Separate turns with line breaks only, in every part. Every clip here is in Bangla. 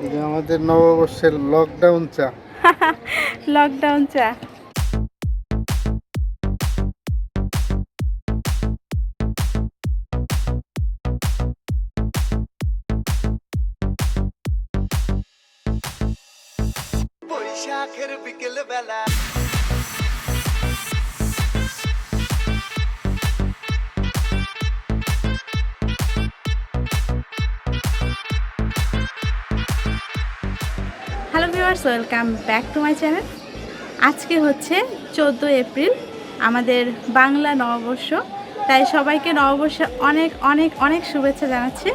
এই যে আমাদের নববর্ষের লকডাউন চা।
লকডাউন চা।
বৈশাখের বিকেল বেলা
hello viewers, welcome back to my channel. আজকে হচ্ছে 14 এপ্রিল, আমাদের বাংলা নববর্ষ। তাই সবাইকে নববর্ষে অনেক অনেক অনেক শুভেচ্ছা জানাচ্ছি।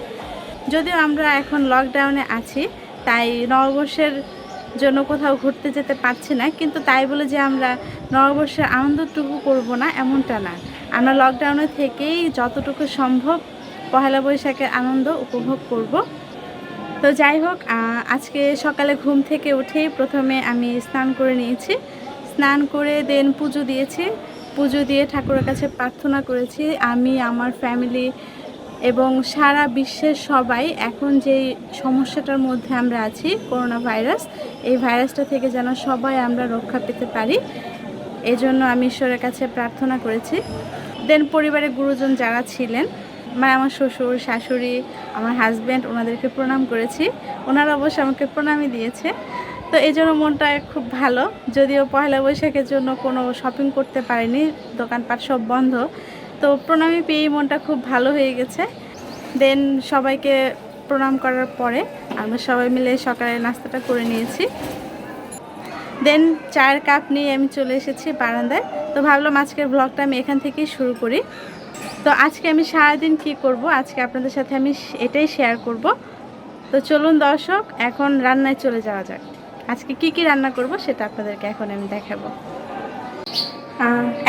যদিও আমরা এখন লকডাউনে আছি, তাই নববর্ষের জন্য কোথাও ঘুরতে যেতে পারছি না, কিন্তু তাই বলে যে আমরা নববর্ষের আনন্দটুকু করব না এমনটা না। আমরা লকডাউনে থেকেই যতটুকু সম্ভব পহেলা বৈশাখের আনন্দ উপভোগ করব। তো যাই হোক, আজকে সকালে ঘুম থেকে উঠেই প্রথমে আমি স্নান করে নিয়েছি। স্নান করে দেন পুজো দিয়েছি। পুজো দিয়ে ঠাকুরের কাছে প্রার্থনা করেছি আমি, আমার ফ্যামিলি এবং সারা বিশ্বের সবাই এখন যেই সমস্যাটার মধ্যে আমরা আছি, করোনা ভাইরাস, এই ভাইরাসটা থেকে যেন সবাই আমরা রক্ষা পেতে পারি, এজন্য আমি ঈশ্বরের কাছে প্রার্থনা করেছি। দেন পরিবারের গুরুজন যারা ছিলেন, মানে আমার শ্বশুর শাশুড়ি, আমার হাজব্যান্ড, ওনাদেরকে প্রণাম করেছি। ওনারা অবশ্য আমাকে প্রণামই দিয়েছে। তো এই জন্য মনটা খুব ভালো। যদিও পয়লা বৈশাখের জন্য কোনো শপিং করতে পারিনি, দোকানপাট সব বন্ধ, তো প্রণামী পেয়েই মনটা খুব ভালো হয়ে গেছে। দেন সবাইকে প্রণাম করার পরে আমরা সবাই মিলে সকালে নাস্তাটা করে নিয়েছি। দেন চায়ের কাপ নিয়ে আমি চলে এসেছি বারান্দায়। তো ভাবলাম আজকের ব্লগটা আমি এখান থেকেই শুরু করি। তো আজকে আমি সারাদিন কি করব, আজকে আপনাদের সাথে আমি এটাই শেয়ার করব। তো চলুন দর্শক, এখন রান্নায় চলে যাওয়া যাক। আজকে কি কি রান্না করব সেটা আপনাদেরকে এখন আমি দেখাবো।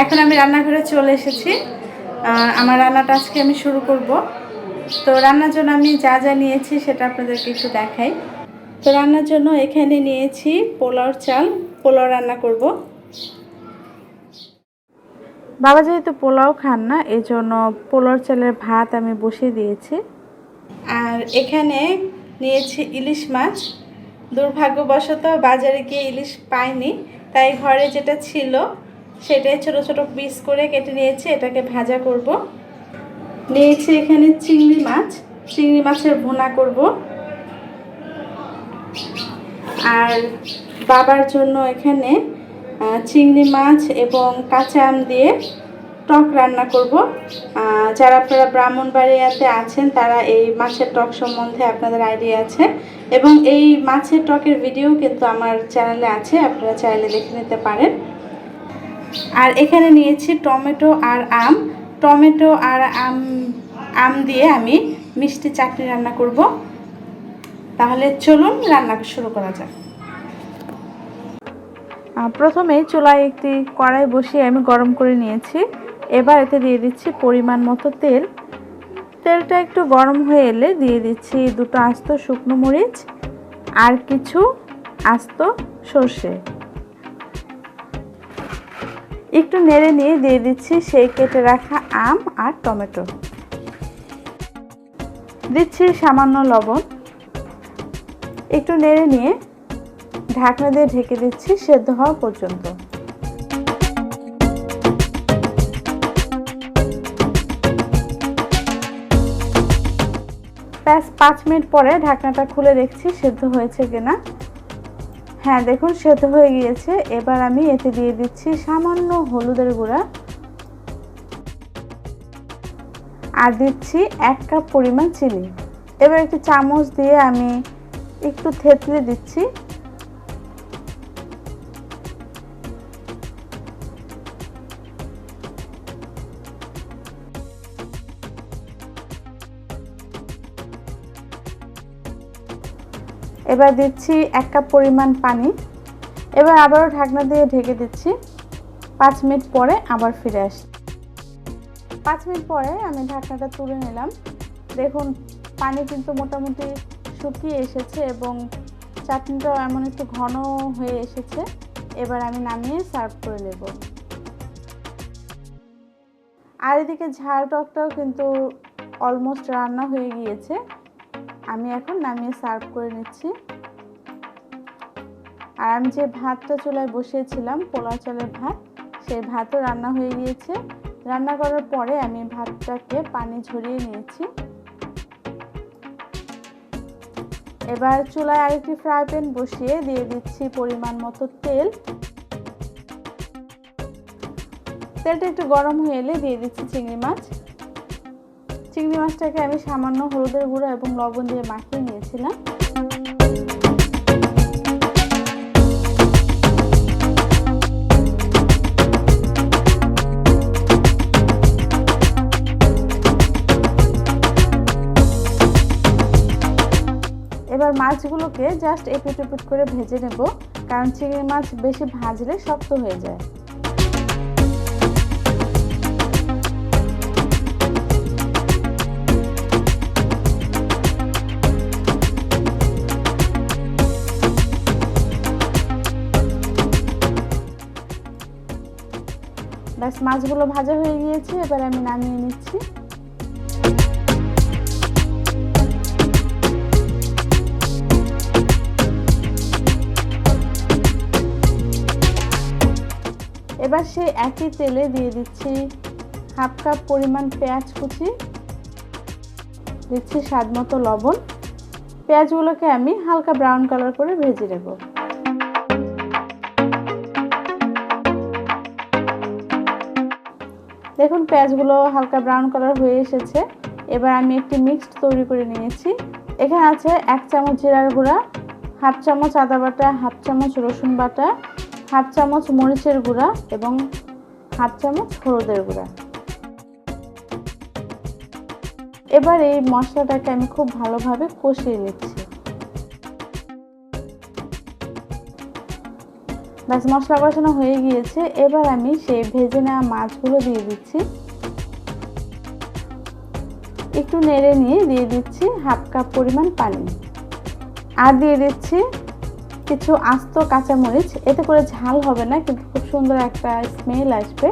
এখন আমি রান্নাঘরে চলে এসেছি। আমার রান্নাটা আজকে আমি শুরু করব। তো রান্নার জন্য আমি যা যা নিয়েছি সেটা আপনাদেরকে একটু দেখাই। তো রান্নার জন্য এখানে নিয়েছি পোলাওর চাল, পোলাও রান্না করব। বাবা যেহেতু পোলাও খান না, এই জন্য পোলাওর চালের ভাত আমি বসিয়ে দিয়েছি। আর এখানে নিয়েছি ইলিশ মাছ। দুর্ভাগ্যবশত বাজারে গিয়ে ইলিশ পাইনি, তাই ঘরে যেটা ছিল সেটাই ছোট ছোট পিস করে কেটে নিয়েছি, এটাকে ভাজা করব। নিয়েছি এখানে চিংড়ি মাছ, চিংড়ি মাছের ভুনা করব। আর বাবার জন্য এখানে চিংড়ি মাছ এবং কাঁচা আম দিয়ে টক রান্না করব। যারা আপনারা ব্রাহ্মণবাড়িয়াতে আছেন তারা এই মাছের টক সম্বন্ধে আপনাদের আইডিয়া আছে, এবং এই মাছের টকের ভিডিও কিন্তু আমার চ্যানেলে আছে, আপনারা চাইলে দেখে নিতে পারেন। আর এখানে নিয়েছি টমেটো আর আম। টমেটো আর আম দিয়ে আমি মিষ্টি চাটনি রান্না করব। তাহলে চলুন রান্না শুরু করা যাক। প্রথমেই চুলায় একটি কড়াই বসিয়ে আমি গরম করে নিয়েছি। এবার এতে দিয়ে দিচ্ছি পরিমাণ মতো তেল। তেলটা একটু গরম হয়ে এলে দিয়ে দিচ্ছি দুটো আস্ত শুকনো মরিচ আর কিছু আস্ত সর্ষে। একটু নেড়ে নিয়ে দিয়ে দিচ্ছি সেই কেটে রাখা আম আর টমেটো। দিচ্ছি সামান্য লবণ। একটু নেড়ে নিয়ে ঢাকনা দিয়ে ঢেকে দিচ্ছি সেদ্ধ হওয়া পর্যন্ত। ব্যাস 5 মিনিট পরে ঢাকনাটা খুলে দেখছি সেদ্ধ হয়েছে কিনা। হ্যাঁ, দেখুন সেদ্ধ হয়ে গিয়েছে। এবার আমি এতে দিয়ে দিচ্ছি সামান্য হলুদের গুঁড়া আর দিচ্ছি 1 কাপ পরিমাণ চিনি। এবার একটি চামচ দিয়ে আমি একটু থেতলে দিচ্ছি। এবার দিচ্ছি 1 কাপ পরিমাণ পানি। এবার আবারও ঢাকনা দিয়ে ঢেকে দিচ্ছি। 5 মিনিট পরে আবার ফিরে আসি। 5 মিনিট পরে আমি ঢাকনাটা তুলে নিলাম। দেখুন পানি কিন্তু মোটামুটি শুকিয়ে এসেছে এবং চাটনিটাও এমন একটু ঘন হয়ে এসেছে। এবার আমি নামিয়ে সার্ভ করে নেব। আর এদিকে ঝাল টকটাও কিন্তু অলমোস্ট রান্না হয়ে গিয়েছে। আমি এখন নামিয়ে সার্ভ করে নিচ্ছি। আর আমি যে ভাতটা চুলায় বসিয়েছিলাম, পোলাও চালের ভাত, সেই ভাতও রান্না হয়ে গিয়েছে। রান্না করার পরে আমি ভাতটাকে পানি ঝরিয়ে নিয়েছি। এবার চুলায় আরেকটি ফ্রাই প্যান বসিয়ে দিয়ে দিচ্ছি পরিমাণ মতো তেল। তেলটা একটু গরম হয়ে এলে দিয়ে দিচ্ছি চিংড়ি মাছ। চিংড়ি মাছটাকে আমি সামান্য হলুদের গুঁড়ো এবং লবণ দিয়ে মাখিয়ে নিয়েছিলাম। এবার মাছগুলোকে জাস্ট এপিট ওপিট করে ভেজে নেব, কারণ চিংড়ি মাছ বেশি ভাজলে শক্ত হয়ে যায়। ব্যাস, মাছগুলো ভাজা হয়ে গিয়েছে, এবার আমি নামিয়ে নিচ্ছি। এবার সেই একই তেলে দিয়ে দিচ্ছি হাফ কাপ পরিমাণ পেঁয়াজ কুচি, দিচ্ছি স্বাদ মতো লবণ। পেঁয়াজগুলোকে আমি হালকা ব্রাউন কালার করে ভেজে নেব। দেখুন পেঁয়াজগুলো হালকা ব্রাউন কালার হয়ে এসেছে। এবার আমি একটি মিক্সড তৈরি করে নিয়েছি। এখানে আছে 1 চামচ জিরার গুঁড়া, হাফ চামচ আদা বাটা, হাফ চামচ রসুন বাটা, হাফ চামচ মরিচের গুঁড়া এবং হাফ চামচ হলুদের গুঁড়া। এবার এই মশলাটাকে আমি খুব ভালোভাবে কষিয়ে নিচ্ছি। ব্যাস, মশলা কষানো হয়ে গিয়েছে। এবার আমি সেই ভেজে নেওয়া মাছগুলো দিয়ে দিচ্ছি। একটু নেড়ে নিয়ে দিয়ে দিচ্ছি হাফ কাপ পরিমাণ পানি, আর দিয়ে দিচ্ছি কিছু আস্ত কাঁচামরিচ। এতে করে ঝাল হবে না, কিন্তু খুব সুন্দর একটা স্মেল আসবে।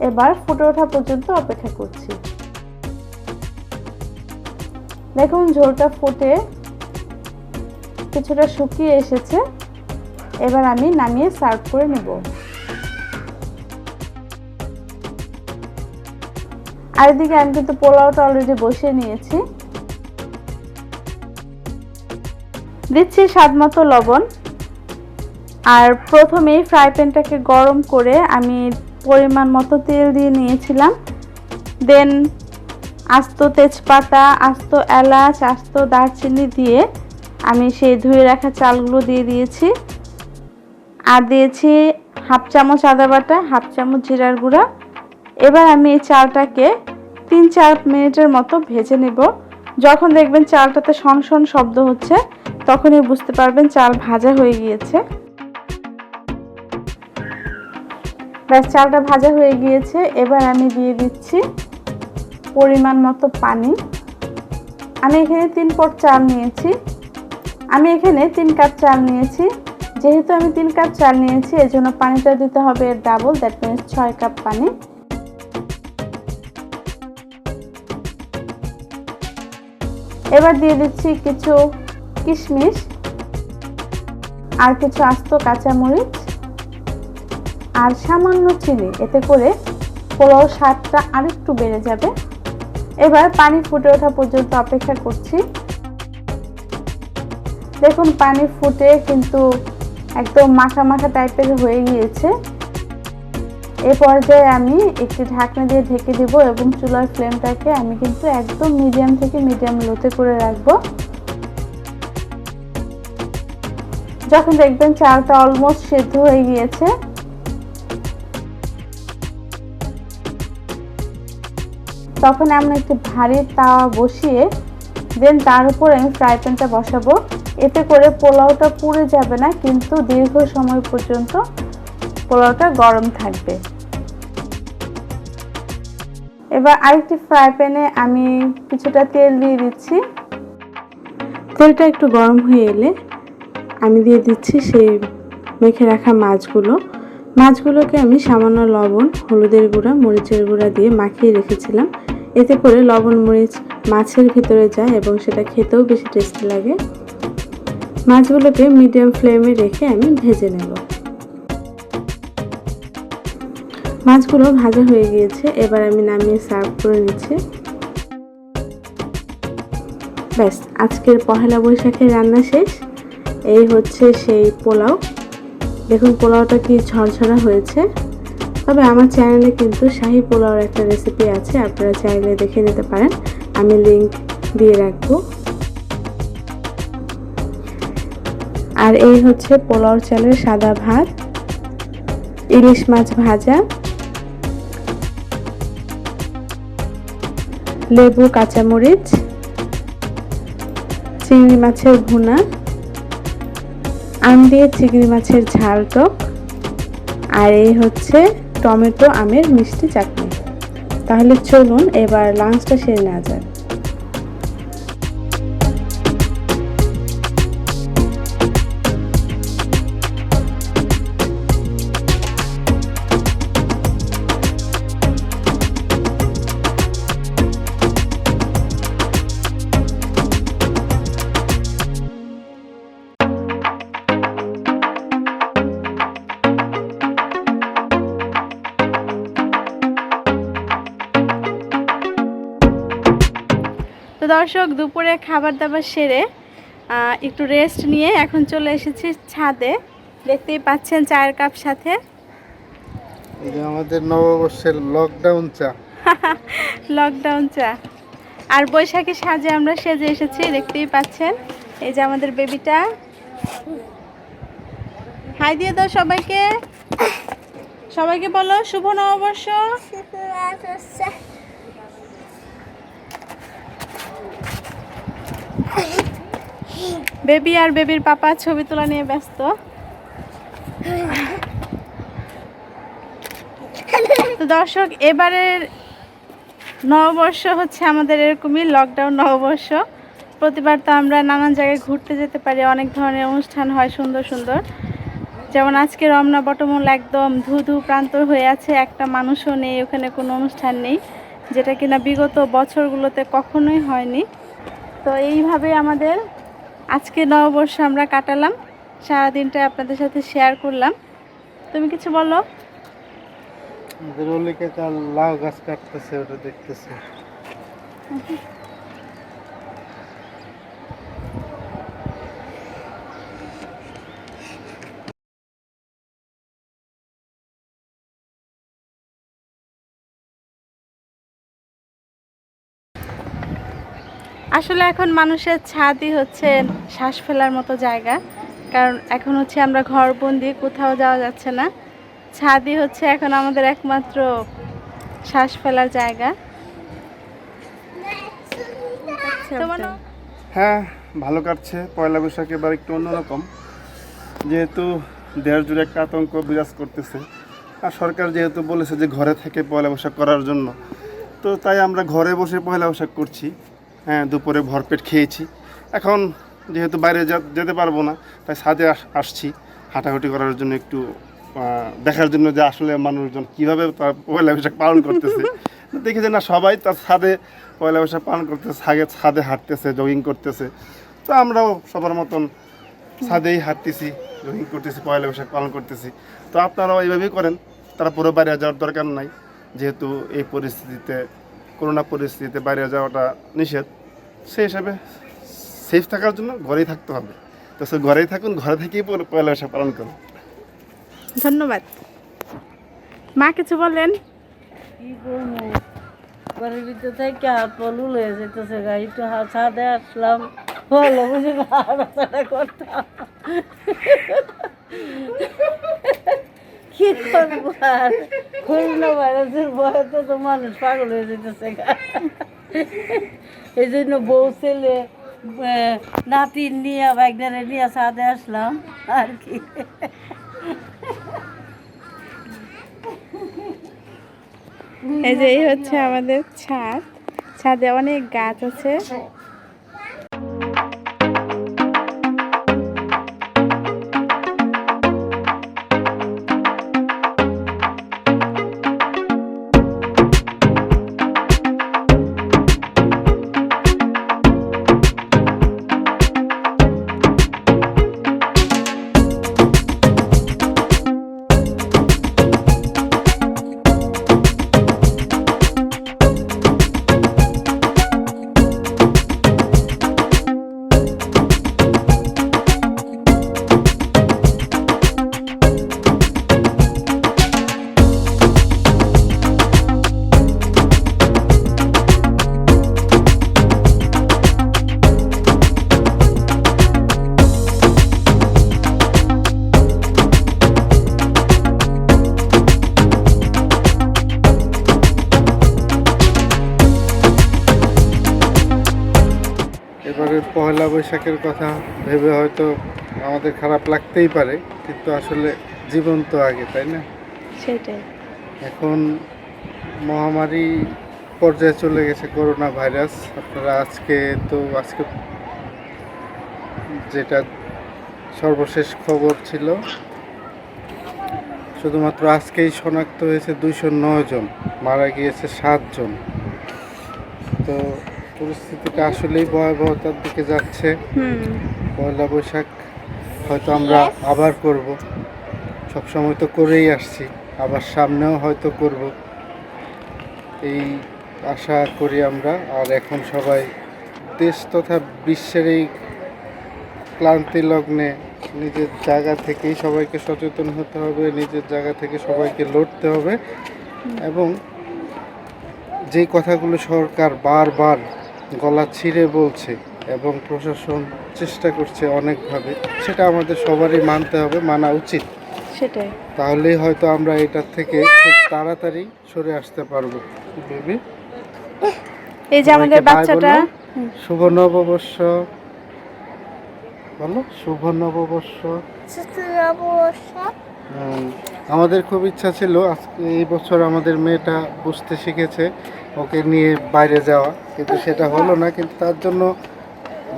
এবার ফুটে ওঠা পর্যন্ত অপেক্ষা করছি। দেখুন ঝোলটা ফুটে কিছুটা শুকিয়ে এসেছে। এবার আমি নামিয়ে সার্ভ করে নেব। আর এদিকে আমি কিন্তু পোলাওটা অলরেডি বসিয়ে নিয়েছি। দিচ্ছি স্বাদ মতো লবণ। আর প্রথমেই ফ্রাই প্যানটাকে গরম করে আমি পরিমাণ মতো তেল দিয়ে নিয়েছিলাম। দেন আস্ত তেজপাতা, আস্ত এলাচ, আস্ত দারচিনি দিয়ে আমি সেই ধুয়ে রাখা চালগুলো দিয়ে দিয়েছি। আর দিয়েছি হাফ চামচ আদা বাটা, হাফ চামচ জিরার গুঁড়া। এবার আমি এই চালটাকে 3-4 মিনিটের মতো ভেজে নেব। যখন দেখবেন চালটাতে শনশন শব্দ হচ্ছে, তখনই বুঝতে পারবেন চাল ভাজা হয়ে গিয়েছে। ব্যাস, চালটা ভাজা হয়ে গিয়েছে। এবার আমি দিয়ে দিচ্ছি পরিমাণ মতো পানি। আমি এখানে 3 পট চাল নিয়েছি। আমি এখানে 3 কাপ চাল নিয়েছি। যেহেতু আমি 3 কাপ চাল নিয়েছি, এজন্য পানিটা দিতে হবে এর ডাবল, দ্যাট মিনস 6 কাপ পানি। এবার দিয়ে দিচ্ছি কিছু কিশমিশ আর কিছু আস্ত কাঁচামরিচ আর সামান্য চিনি। এতে করে পোলাও স্বাদটা আরেকটু বেড়ে যাবে। এবার পানি ফুটে ওঠা পর্যন্ত অপেক্ষা করছি। দেখুন পানি ফুটে কিন্তু একদম মাখা মাখা টাইপের হয়ে গিয়েছে। এই পর্যায়ে আমি একটি ঢাকনা দিয়ে ঢেকে দিব এবং চুলার ফ্লেমটাকে আমি কিন্তু একদম মিডিয়াম থেকে মিডিয়াম লোতে করে রাখবো। যখন দেখবেন চালটা অলমোস্ট সেদ্ধ হয়ে গিয়েছে, তখন আমি একটি ভারী তাওয়া বসিয়ে দেন তার উপর আমি ফ্রাই প্যানটা বসাবো। এতে করে পোলাওটা পুড়ে যাবে না, কিন্তু দীর্ঘ সময় পর্যন্ত পোলাওটা গরম থাকবে। এবার আরেকটি ফ্রাই প্যানে আমি কিছুটা তেল দিয়ে দিচ্ছি। তেলটা একটু গরম হয়ে এলে আমি দিয়ে দিচ্ছি সেই মেখে রাখা মাছগুলোকে আমি সামান্য লবণ, হলুদের গুঁড়া, মরিচের গুঁড়া দিয়ে মাখিয়ে রেখেছিলাম। এতে করে লবণ মরিচ মাছের ভিতরে যায় এবং সেটা খেতেও বেশি টেস্টি লাগে। মাছগুলোকে মিডিয়াম ফ্লেমে রেখে আমি ভেজে নেব। মাছগুলো ভাজা হয়ে গিয়েছে, এবার আমি নামিয়ে সার্ভ করে নিচ্ছি। ব্যাস, আজকের পহেলা বৈশাখের রান্না শেষ। এই হচ্ছে সেই পোলাও। দেখুন পোলাওটা কি ঝরঝরা হয়েছে। তবে আমার চ্যানেলে কিন্তু শাহী পোলাওর একটা রেসিপি আছে, আপনারা চাইলে দেখে নিতে পারেন, আমি লিংক দিয়ে রাখবো। আর এই হচ্ছে পোলাওর চালের সাদা ভাত, ইলিশ মাছ ভাজা, লেবু, কাঁচামরিচ, চিংড়ি মাছের ভুনা, আম দিয়ে চিংড়ি মাছের ঝাল টক, আর এই হচ্ছে টমেটো আমের মিষ্টি চাটনি। তাহলে চলুন এবার লাঞ্চটা সেরে নেওয়া যাক। তো দর্শক, দুপুরে খাবার দাবার সেরে একটু রেস্ট নিয়ে এখন চলে এসেছি ছাদে। দেখতেই পাচ্ছেন চায়ের কাপ সাথে।
এই যে আমাদের নববর্ষের লকডাউন চা।
লকডাউন চা। আর বৈশাখী সাজে আমরা সেজে এসেছি, দেখতেই পাচ্ছেন। এই যে আমাদের বেবিটা। হাই দিয়ে দাও সবাইকে, সবাইকে বলো শুভ নববর্ষ। বেবি আর বেবির পাপা ছবি তোলা নিয়ে ব্যস্ত। তো দর্শক, এবারের নববর্ষ হচ্ছে আমাদের এরকমই লকডাউন নববর্ষ। প্রতিবার তো আমরা নানান জায়গায় ঘুরতে যেতে পারি, অনেক ধরনের অনুষ্ঠান হয় সুন্দর সুন্দর। যেমন আজকে রমনা বটমূল একদম ধু প্রান্তর হয়ে আছে, একটা মানুষও নেই ওখানে, কোনো অনুষ্ঠান নেই, যেটা কিনা বিগত বছরগুলোতে কখনোই হয়নি। তো এইভাবে আমাদের আজকে নববর্ষ আমরা কাটালাম, সারাদিনটা আপনাদের সাথে শেয়ার করলাম। তুমি কিছু বলো।
আমাদের ওলিকে কাল লাউ গাছ কাটতেছে, ওটা দেখতেছে।
আসলে এখন মানুষের ছাদই হচ্ছে শ্বাস ফেলার মতো জায়গা, কারণ এখন হচ্ছে আমরা ঘরবন্দি, কোথাও যাওয়া যাচ্ছে না। ছাদই হচ্ছে এখন আমাদের একমাত্র শ্বাস ফেলার জায়গা।
হ্যাঁ, ভালো কাটছে। পয়লা বৈশাখ এবার একটু অন্যরকম, যেহেতু দেশ জুড়ে একটা আতঙ্ক বিরাজ করতেছে, আর সরকার যেহেতু বলেছে যে ঘরে থেকে পয়লা বৈশাখ করার জন্য, তো তাই আমরা ঘরে বসে পয়লা বৈশাখ করছি। হ্যাঁ, দুপুরে ভরপেট খেয়েছি। এখন যেহেতু বাইরে যেতে পারবো না, তাই ছাদে আসছি হাঁটাহুটি করার জন্য, একটু দেখার জন্য যে আসলে মানুষজন কীভাবে তার পয়লা বৈশাখ পালন করতেছে। দেখেছে না, সবাই তার ছাদে পয়লা বৈশাখ পালন করতেছে, ছাদে হাঁটতেছে, জগিং করতেছে। তো আমরাও সবার মতন ছাদেই হাঁটতেছি, জগিং করতেছি, পয়লা বৈশাখ পালন করতেছি। তো আপনারাও এইভাবেই করেন, তারা পুরো বাইরে যাওয়ার দরকার নাই, যেহেতু এই পরিস্থিতিতে, করোনা পরিস্থিতিতে বাইরে যাওয়াটা নিষেধ। সেই হিসাবে সেফ থাকার জন্য ঘরেই থাকতে হবে। তো সে ঘরেই থাকুন, ঘরে থেকেই পয়লা বৈশাখ পালন করুন।
ধন্যবাদ। মা কিছু বলেন।
কি করবো, ঘরের ভিতরে থেকে হাত পলুল হয়ে যেতেছে, একটু ছাদে আসলাম, ভালো বুঝে হাঁটাচলা করতাম। কি করবো আর, করোনা ভাইরাসের ভয়তে তো মানুষ পাগল হয়ে যেতেছে। এই জন্য বউ ছেলে নাতিন নিয়ে বাইকদারে নিয়ে ছাদে আসলাম আর কি।
এই যে এই হচ্ছে আমাদের ছাদ, ছাদে অনেক গাছ আছে।
এবারের পহেলা বৈশাখের কথা ভেবে হয়তো আমাদের খারাপ লাগতেই পারে, কিন্তু আসলে জীবন তো আগে, তাই না?
সেটাই।
এখন মহামারী পর্যায়ে চলে গেছে করোনা ভাইরাস। আপনারা আজকে যেটা সর্বশেষ খবর ছিল, শুধুমাত্র আজকেই শনাক্ত হয়েছে 209 জন, মারা গিয়েছে 7 জন। তো পরিস্থিতিটা আসলেই ভয়াবহতার দিকে যাচ্ছে। পয়লা বৈশাখ হয়তো আমরা আবার করব, সবসময় তো করেই আসছি, আবার সামনেও হয়তো করব, এই আশা করি আমরা। আর এখন সবাই দেশ তথা বিশ্বের এই ক্লান্তি লগ্নে নিজের জায়গা থেকেই সবাইকে সচেতন হতে হবে, নিজের জায়গা থেকে সবাইকে লড়তে হবে, এবং যেই কথাগুলো সরকার বারবার গলা ছিঁড়ে বলছে এবং প্রশাসন চেষ্টা করছে অনেকভাবে, সেটা আমাদের সবারই মানতে হবে, মানা উচিত।
সেটাই।
তাহলেই হয়তো আমরা এটার থেকে খুব তাড়াতাড়ি সরে আসতে পারবো। বেবি,
এই যে আমাদের
সবাইকে bye
বাচ্চাটা,
বলো। শুভ নববর্ষ বলো, শুভ নববর্ষ। আমাদের খুব ইচ্ছা ছিল আজকে এই বছর আমাদের মেয়েটা বুঝতে শিখেছে, ওকে নিয়ে বাইরে যাওয়া, কিন্তু সেটা হলো না। কিন্তু তার জন্য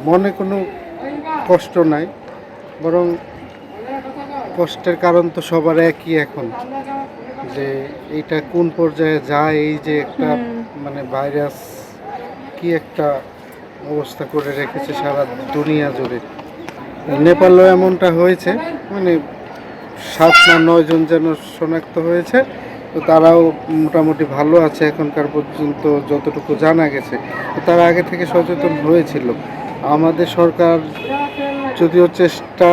মনে কোনো কষ্ট নাই, বরং কষ্টের কারণ তো সবার একই এখন, যে এইটা কোন পর্যায়ে যায়, এই যে একটা মানে ভাইরাস কি একটা অবস্থা করে রেখেছে সারা দুনিয়া জুড়ে। নেপালেও এমনটা হয়েছে, মানে 7 না 9 জন যেন শনাক্ত হয়েছে। তো তারাও মোটামুটি ভালো আছে এখনকার পর্যন্ত যতটুকু জানা গেছে। তো তারা আগে থেকে সচেতন হয়েছিল। আমাদের সরকার যদিও চেষ্টা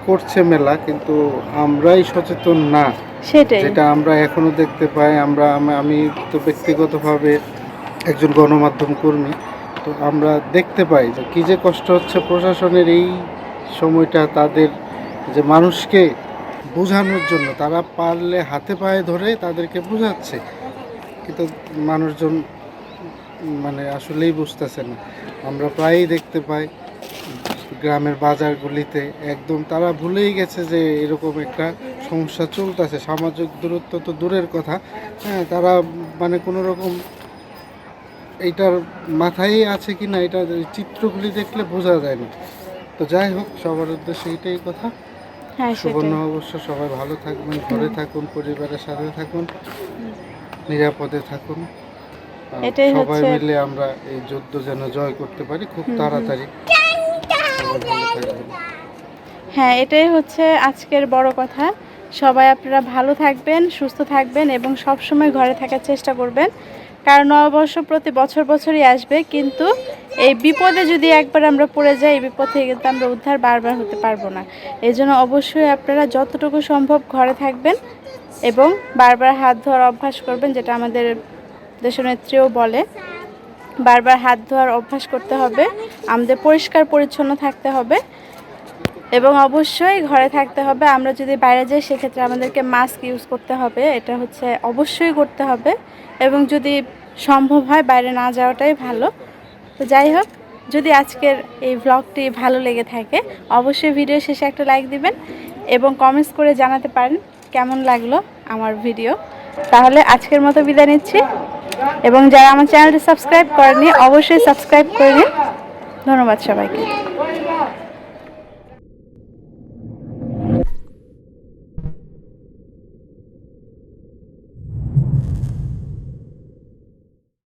করছে মেলা, কিন্তু আমরাই সচেতন না,
সেটাই।
যেটা আমরা এখনো দেখতে পাই। আমি তো ব্যক্তিগতভাবে একজন গণমাধ্যম কর্মী, তো আমরা দেখতে পাই যে কী যে কষ্ট হচ্ছে প্রশাসনের এই সময়টা, তাদের যে মানুষকে বোঝানোর জন্য তারা পারলে হাতে পায়ে ধরে তাদেরকে বোঝাচ্ছে, কিন্তু মানুষজন মানে আসলেই বুঝতেছে না। আমরা প্রায়ই দেখতে পাই গ্রামের বাজারগুলিতে একদম তারা ভুলেই গেছে যে এরকম একটা সমস্যা চলতেছে। সামাজিক দূরত্ব তো দূরের কথা, হ্যাঁ, তারা মানে কোনো রকম এইটার মাথায় আছে কি না, এটা চিত্রগুলি দেখলে বোঝা যায় না। তো যাই হোক, সবার উদ্দেশ্যে এইটাই কথা।
হ্যাঁ,
সুবর্ণ
সেটাই।
অবশ্য সবাই ভালো থাকবেন, ঘরে থাকুন, পরিবারের সাথে থাকুন, নিরাপদে থাকুন। আর
এটাই
সবাই
হচ্ছে।
মিলে আমরা এই যুদ্ধ যেন জয় করতে পারি খুব তাড়াতাড়ি। সবাই ভালো থাকবেন।
হ্যাঁ, এটাই হচ্ছে আজকের বড় কথা। সবাই আপনারা ভালো থাকবেন, সুস্থ থাকবেন এবং সব সময় ঘরে থাকার চেষ্টা করবেন, কারণ নববর্ষ প্রতি বছরই আসবে, কিন্তু এই বিপদে যদি একবার আমরা পড়ে যাই, এই বিপদ থেকে কিন্তু আমরা উদ্ধার বারবার হতে পারবো না। এই জন্য অবশ্যই আপনারা যতটুকু সম্ভব ঘরে থাকবেন এবং বারবার হাত ধোয়ার অভ্যাস করবেন, যেটা আমাদের দেশনেত্রীও বলে, বারবার হাত ধোয়ার অভ্যাস করতে হবে, আমাদের পরিষ্কার পরিচ্ছন্ন থাকতে হবে এবং অবশ্যই ঘরে থাকতে হবে। আমরা যদি বাইরে যাই সেক্ষেত্রে আমাদেরকে মাস্ক ইউজ করতে হবে, এটা হচ্ছে অবশ্যই করতে হবে, এবং যদি সম্ভব হয় বাইরে না যাওয়াটাই ভালো। তো যাই হোক, যদি আজকের এই ভ্লগটি ভালো লেগে থাকে অবশ্যই ভিডিও শেষে একটা লাইক দিবেন এবং কমেন্টস করে জানাতে পারেন কেমন লাগলো আমার ভিডিও। তাহলে আজকের মতো বিদায় নিচ্ছি, এবং যারা আমার চ্যানেলটি সাবস্ক্রাইব করেনি অবশ্যই সাবস্ক্রাইব করে নিন। ধন্যবাদ সবাইকে।